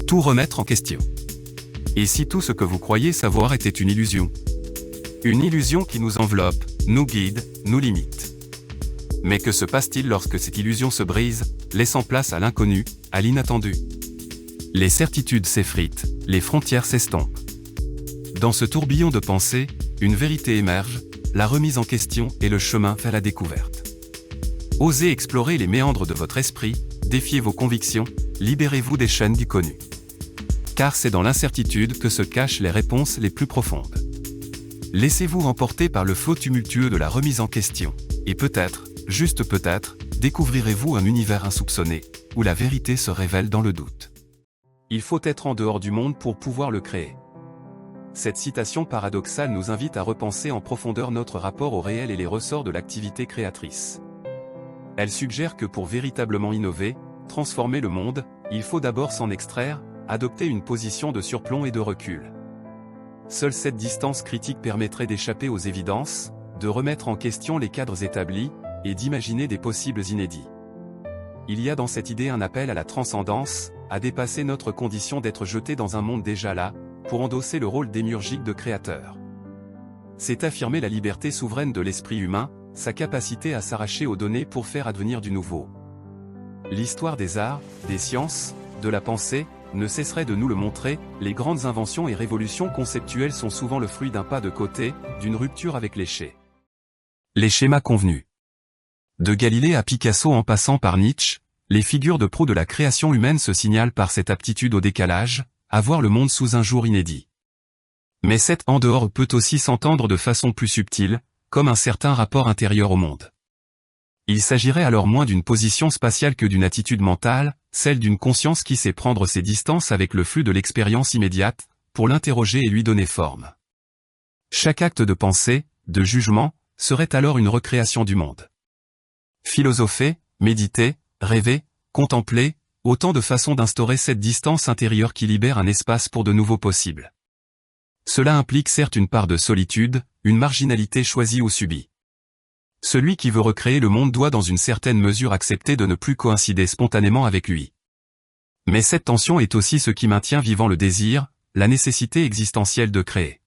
tout remettre en question. Et si tout ce que vous croyez savoir était une illusion? Une illusion qui nous enveloppe, nous guide, nous limite. Mais que se passe-t-il lorsque cette illusion se brise, laissant place à l'inconnu, à l'inattendu? Les certitudes s'effritent, les frontières s'estompent. Dans ce tourbillon de pensée, une vérité émerge, la remise en question et le chemin vers la découverte. Osez explorer les méandres de votre esprit, défiez vos convictions, libérez-vous des chaînes du connu. Car c'est dans l'incertitude que se cachent les réponses les plus profondes. Laissez-vous emporter par le flot tumultueux de la remise en question, et peut-être, juste peut-être, découvrirez-vous un univers insoupçonné, où la vérité se révèle dans le doute. Il faut être en dehors du monde pour pouvoir le créer. Cette citation paradoxale nous invite à repenser en profondeur notre rapport au réel et les ressorts de l'activité créatrice. Elle suggère que pour véritablement innover, transformer le monde, il faut d'abord s'en extraire, adopter une position de surplomb et de recul. Seule cette distance critique permettrait d'échapper aux évidences, de remettre en question les cadres établis, et d'imaginer des possibles inédits. Il y a dans cette idée un appel à la transcendance, à dépasser notre condition d'être jeté dans un monde déjà là, pour endosser le rôle démiurgique de créateur. C'est affirmer la liberté souveraine de l'esprit humain, sa capacité à s'arracher aux données pour faire advenir du nouveau. L'histoire des arts, des sciences, de la pensée, ne cesserait de nous le montrer, les grandes inventions et révolutions conceptuelles sont souvent le fruit d'un pas de côté, d'une rupture avec les schémas convenus. De Galilée à Picasso en passant par Nietzsche, les figures de proue de la création humaine se signalent par cette aptitude au décalage, à voir le monde sous un jour inédit. Mais cet en dehors peut aussi s'entendre de façon plus subtile, comme un certain rapport intérieur au monde. Il s'agirait alors moins d'une position spatiale que d'une attitude mentale, celle d'une conscience qui sait prendre ses distances avec le flux de l'expérience immédiate, pour l'interroger et lui donner forme. Chaque acte de pensée, de jugement, serait alors une recréation du monde. Philosopher, méditer, rêver, contempler, autant de façons d'instaurer cette distance intérieure qui libère un espace pour de nouveaux possibles. Cela implique certes une part de solitude, une marginalité choisie ou subie. Celui qui veut recréer le monde doit dans une certaine mesure accepter de ne plus coïncider spontanément avec lui. Mais cette tension est aussi ce qui maintient vivant le désir, la nécessité existentielle de créer.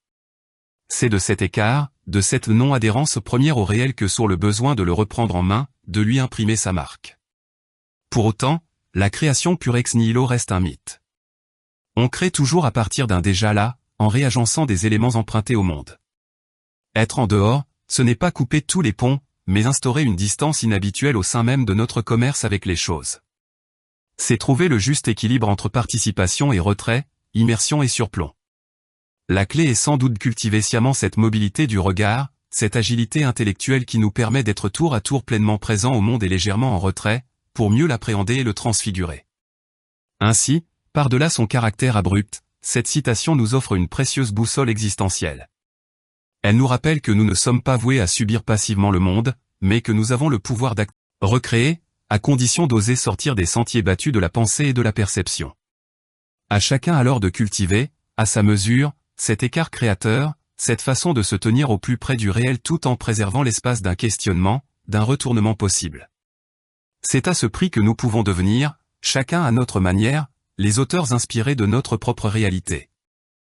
C'est de cet écart, de cette non-adhérence première au réel que sourd le besoin de le reprendre en main, de lui imprimer sa marque. Pour autant, la création pure ex nihilo reste un mythe. On crée toujours à partir d'un déjà là, en réagençant des éléments empruntés au monde. Être en dehors, ce n'est pas couper tous les ponts, mais instaurer une distance inhabituelle au sein même de notre commerce avec les choses. C'est trouver le juste équilibre entre participation et retrait, immersion et surplomb. La clé est sans doute de cultiver sciemment cette mobilité du regard, cette agilité intellectuelle qui nous permet d'être tour à tour pleinement présent au monde et légèrement en retrait, pour mieux l'appréhender et le transfigurer. Ainsi, par-delà son caractère abrupt, cette citation nous offre une précieuse boussole existentielle. Elle nous rappelle que nous ne sommes pas voués à subir passivement le monde, mais que nous avons le pouvoir recréer, à condition d'oser sortir des sentiers battus de la pensée et de la perception. À chacun alors de cultiver, à sa mesure, cet écart créateur, cette façon de se tenir au plus près du réel tout en préservant l'espace d'un questionnement, d'un retournement possible. C'est à ce prix que nous pouvons devenir, chacun à notre manière, les auteurs inspirés de notre propre réalité.